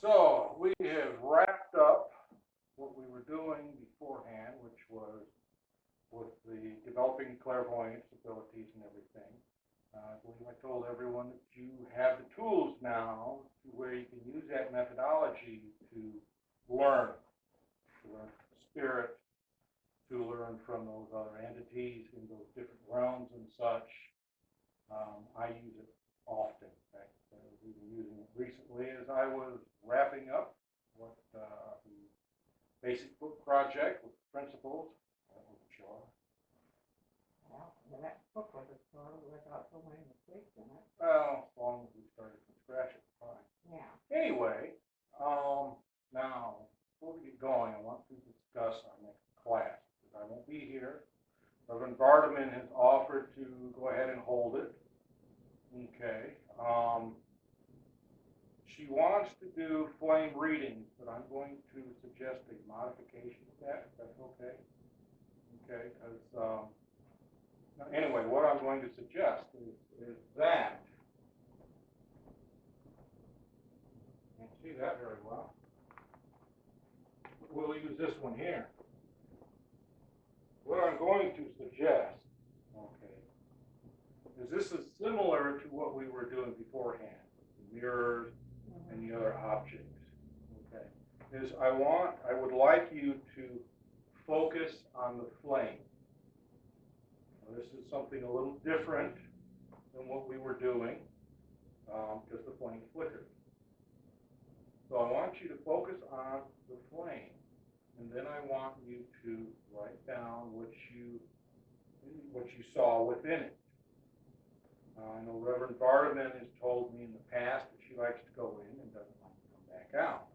So we have wrapped up what we were doing beforehand, which was with the developing clairvoyance abilities and everything. I believe I told everyone that you have the tools now to where you can use that methodology to learn from spirit, to learn from those other entities in those different realms and such. I use it often. In fact, we've been using it recently as I was wrapping up what the basic book project with principles. I wasn't sure. Well, that book was a story without so many mistakes in it. Well, as long as we started from scratch, it's fine. Yeah. Anyway, now, before we get going, I want to discuss our next class, because I won't be here. Reverend Vardaman has offered to go ahead and hold it. Okay. She wants to do flame readings, but I'm going to suggest a modification of that, if that's okay. Okay, because, anyway, what I'm going to suggest is that, can't see that very well. We'll use this one here. What I'm going to suggest, okay, is this is similar to what we were doing beforehand, the mirrors and the other objects, okay, is I would like you to focus on the flame. Now, this is something a little different than what we were doing, because the flame flickered. So I want you to focus on the flame, and then I want you to write down what you saw within it. I know Reverend Vardaman has told me in the past that she likes to go in and doesn't like to come back out.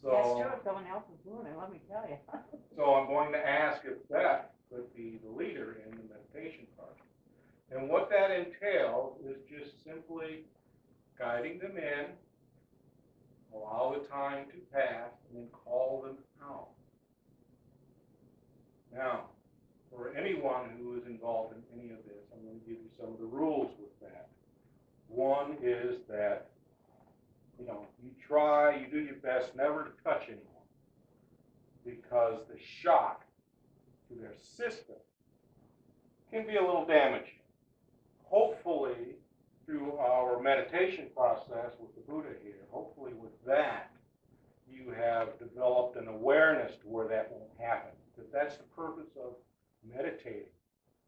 So, that's true. Someone else is doing it, let me tell you. So I'm going to ask if Beth could be the leader in the meditation project. And what that entails is just simply guiding them in, allow the time to pass, and then call them out. Now, for anyone who is involved in any of this, I'm going to give you some of the rules with that. One is that, you do your best never to touch anyone, because the shock to their system can be a little damaging. Hopefully, through our meditation process with the Buddha here, hopefully with that, you have developed an awareness to where that won't happen. Because that's the purpose of meditating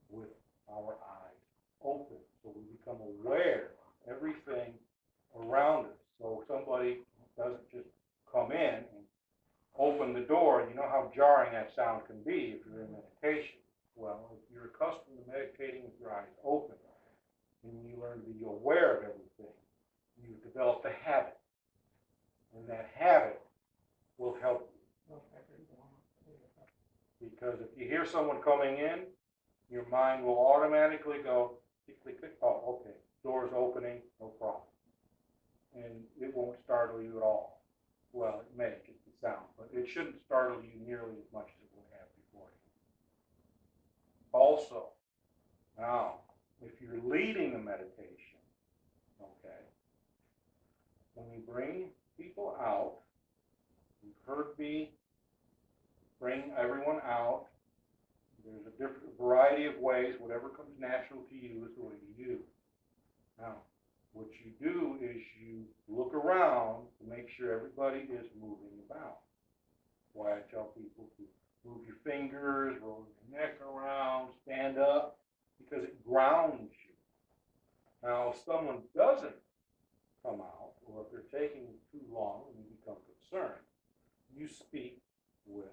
with our eyes open, so we become aware of everything around us. So somebody doesn't just come in and open the door. You know how jarring that sound can be if you're in meditation. Well, if you're accustomed to meditating with your eyes open, and you learn to be aware of everything, you develop the habit. And that habit will help you. Because if you hear someone coming in, your mind will automatically go, click, click, click. Oh, okay, door's opening, no problem. And it won't startle you at all. Well, it may get the sound, but it shouldn't startle you nearly as much as it would have before. Also, now, if you're leading the meditation, okay, when we bring people out, you've heard me bring everyone out. There's a different variety of ways. Whatever comes natural to you is the way you use. Now, what you do is you look around to make sure everybody is moving about. Why I tell people to move your fingers, roll your neck around, stand up, because it grounds you. Now, if someone doesn't come out, or if they're taking too long and you become concerned, you speak with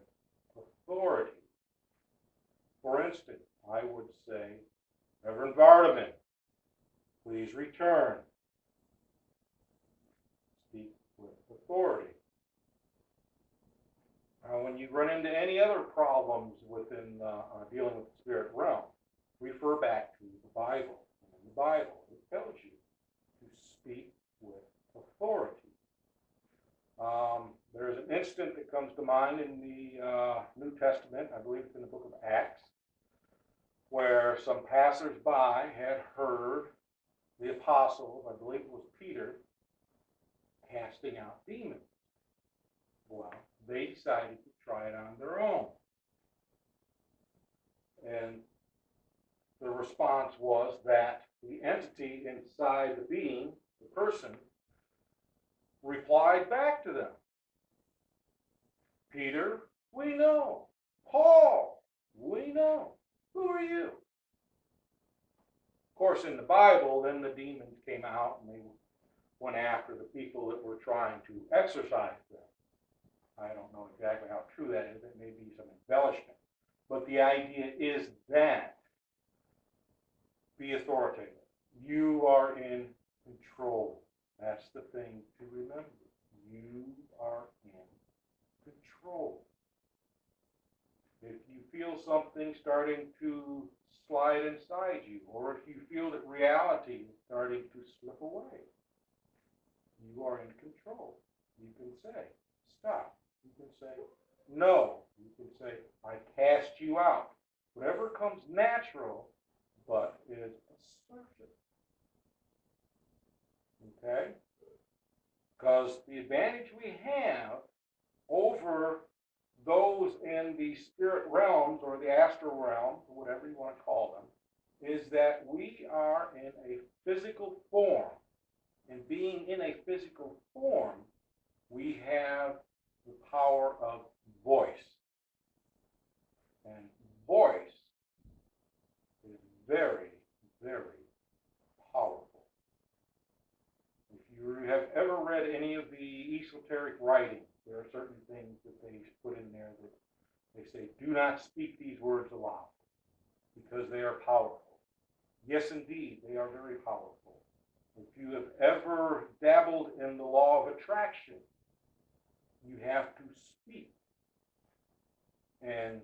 authority. For instance, I would say, Reverend Vardaman, please return. Speak with authority. Now, when you run into any other problems within dealing with the spirit realm, refer back to the Bible. And in the Bible, it tells you to speak with authority. There's an instant that comes to mind in the New Testament, I believe it's in the book of Acts, where some passers-by had heard the apostles, I believe it was Peter, casting out demons. Well, they decided to try it on their own. And the response was that the entity inside the being, the person, replied back to them. Peter, we know. Paul, we know. Who are you? Of course, in the Bible, then the demons came out and they went after the people that were trying to exorcise them. I don't know exactly how true that is. It may be some embellishment. But the idea is that be authoritative. You are in control. That's the thing to remember. You are in control. If you feel something starting to slide inside you, or if you feel that reality is starting to slip away, you are in control. You can say, stop. You can say, no. You can say, I cast you out. Whatever comes natural, but is assertive. Okay? Because the advantage we have over those in the spirit realms or the astral realm, or whatever you want to call them, is that we are in a physical form. And being in a physical form, we have the power of voice. And voice is very, very powerful. If you have ever read any of the esoteric writings, there are certain things that they put in there that they say, do not speak these words aloud, because they are powerful. Yes, indeed, they are very powerful. If you have ever dabbled in the law of attraction, you have to speak, and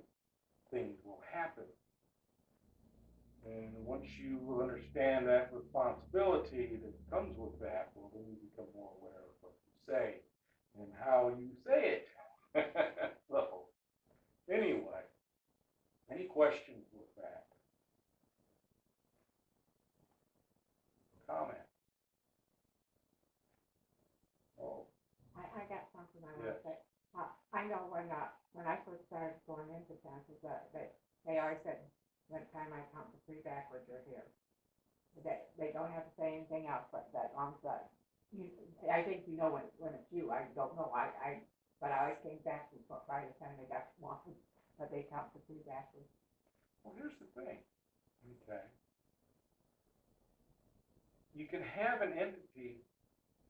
things will happen. And once you understand that responsibility that comes with that, well, then you become more aware of what you say and how you say it. So, anyway, any questions with that? Comment? Oh. I got something I want to say. I know when I first started going into dances, they always said, "Next time I count to 3 backwards, you're here." They don't have to say anything else, but that long side. I think you know when it's you. I don't know. But I always came back by the time they got wanted, but they count to 3 backwards. Well, here's the thing. Okay. You can have an entity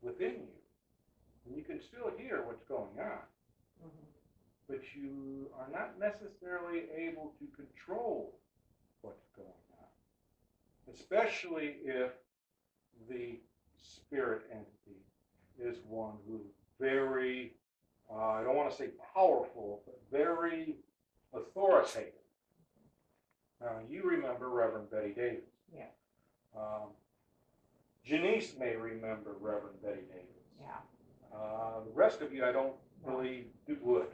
within you, and you can still hear what's going on. Mm-hmm. But you are not necessarily able to control what's going on, especially if the spirit entity is one who's very, I don't want to say powerful, but very authoritative. Now, you remember Reverend Betty Davis. Yeah. Janice may remember Reverend Betty Davis. Yeah. The rest of you, I don't believe, would.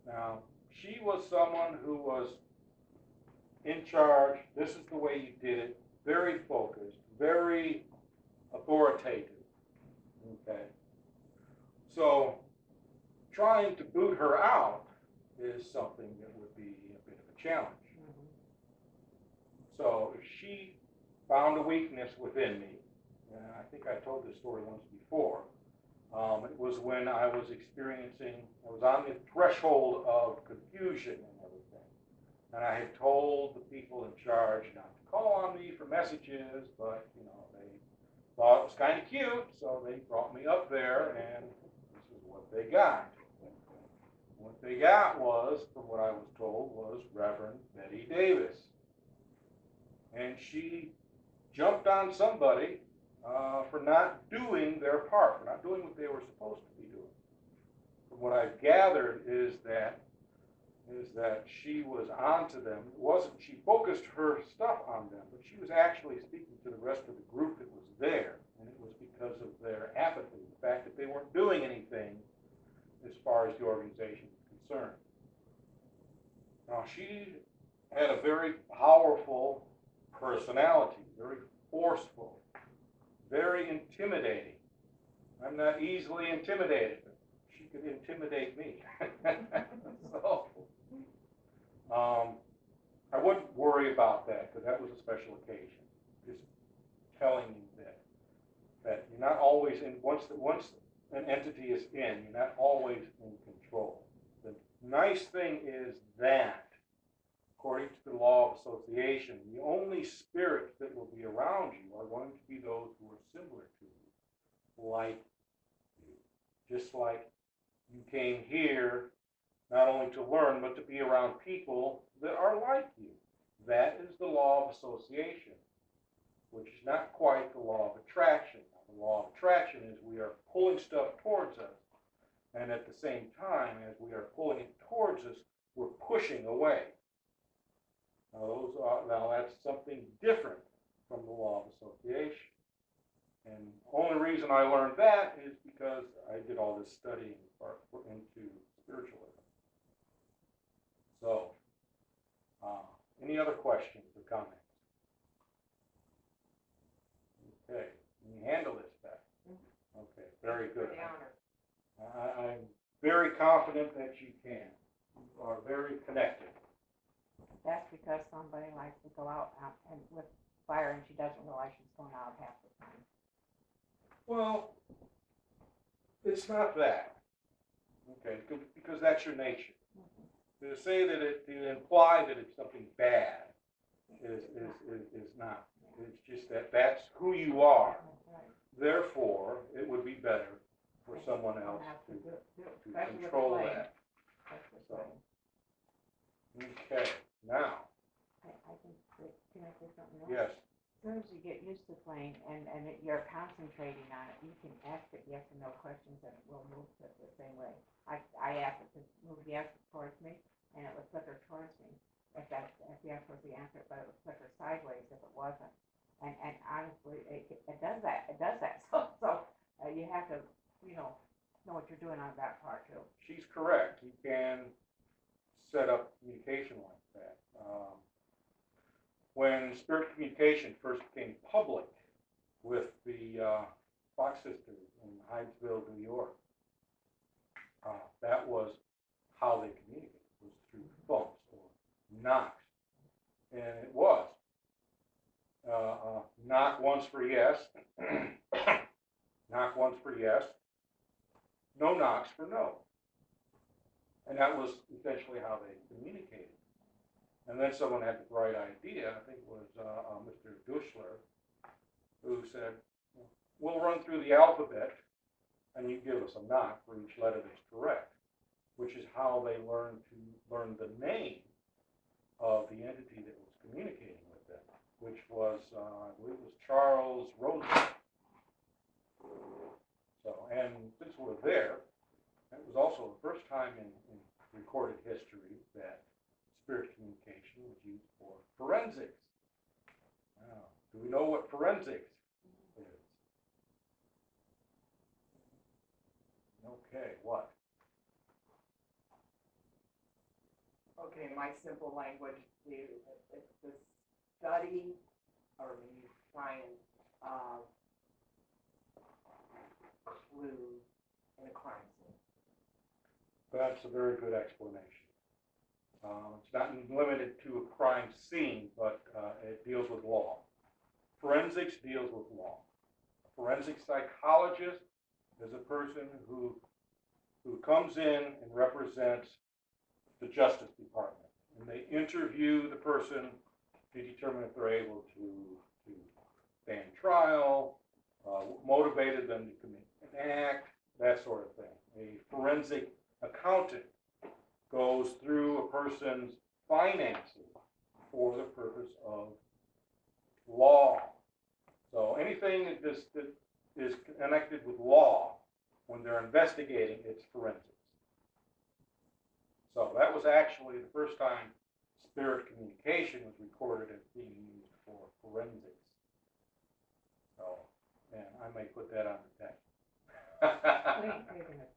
Now, she was someone who was in charge. This is the way you did it. Very focused, very authoritative. Okay. So, trying to boot her out is something that would be a bit of a challenge. Mm-hmm. So, if she found a weakness within me, and I think I told this story once before, it was when I was on the threshold of confusion and everything. And I had told the people in charge not to call on me for messages, but, they thought it was kind of cute, so they brought me up there, and this is what they got. What they got was, from what I was told, was Reverend Betty Davis. And she jumped on somebody for not doing their part, for not doing what they were supposed to be doing. From what I've gathered is that she was onto them. It wasn't, she focused her stuff on them, but she was actually speaking to the rest of the group that was there, and it was because of their apathy, the fact that they weren't doing anything as far as the organization was concerned. Now, she had a very powerful personality, very forceful, very intimidating. I'm not easily intimidated. She could intimidate me. So, I wouldn't worry about that because that was a special occasion. Just telling you that you're not always in, once an entity is in, you're not always in control. The nice thing is that, according to the law of association, the only spirits that will be around you are going to be those who are similar to you, like you. Just like you came here not only to learn, but to be around people that are like you. That is the law of association, which is not quite the law of attraction. The law of attraction is we are pulling stuff towards us, and at the same time, as we are pulling it towards us, we're pushing away. Now that's something different from the law of association. And the only reason I learned that is because I did all this studying into spiritualism. So, any other questions or comments? Okay, can you handle this, Beth? Okay, very good. I'm very confident that you can. You are very connected. That's because somebody likes to go out and with fire and she doesn't realize she's going out half the time. Well, it's not that. Okay, because that's your nature. To say that to imply that it's something bad is not. It's just that that's who you are. Therefore, it would be better for someone else to control that. So, okay, now. I think, can I say something else? Yes. As soon as you get used to playing and you're concentrating on it, you can ask it yes or no questions and it will move it the same way. I asked it to move the answer towards me and it would flicker towards me if the answer was the answer, but it would flicker sideways if it wasn't. And honestly, it does that. It does that. So you have to, know what you're doing on that part too. She's correct. You can set up communication like that. When spirit communication first became public with the Fox sisters in Hydesville, New York, that was how they communicated. It was through bumps or knocks. And it was knock once for yes, knock once for yes, no knocks for no. And that was essentially how they communicated. And then someone had the bright idea, I think it was Mr. Duschler, who said, we'll run through the alphabet and you give us a knock for each letter that's correct, which is how they learned the name of the entity that was communicating with them, which was, I believe it was Charles Rosen. So, and since we're there, it was also the first time in recorded history that spirit communication was used for forensics. Now, do we know what forensics is? Okay, what? Okay, my simple language is it's the study or the science of clues in a crime scene. That's a very good explanation. It's not limited to a crime scene, but it deals with law. Forensics deals with law. A forensic psychologist is a person who comes in and represents the Justice Department, and they interview the person to determine if they're able to stand trial, what motivated them to commit an act, that sort of thing. A forensic accountant goes through a person's finances for the purpose of law. So anything that is connected with law, when they're investigating, it's forensics. So that was actually the first time spirit communication was recorded as being used for forensics. So, and I may put that on the text. We ain't taking it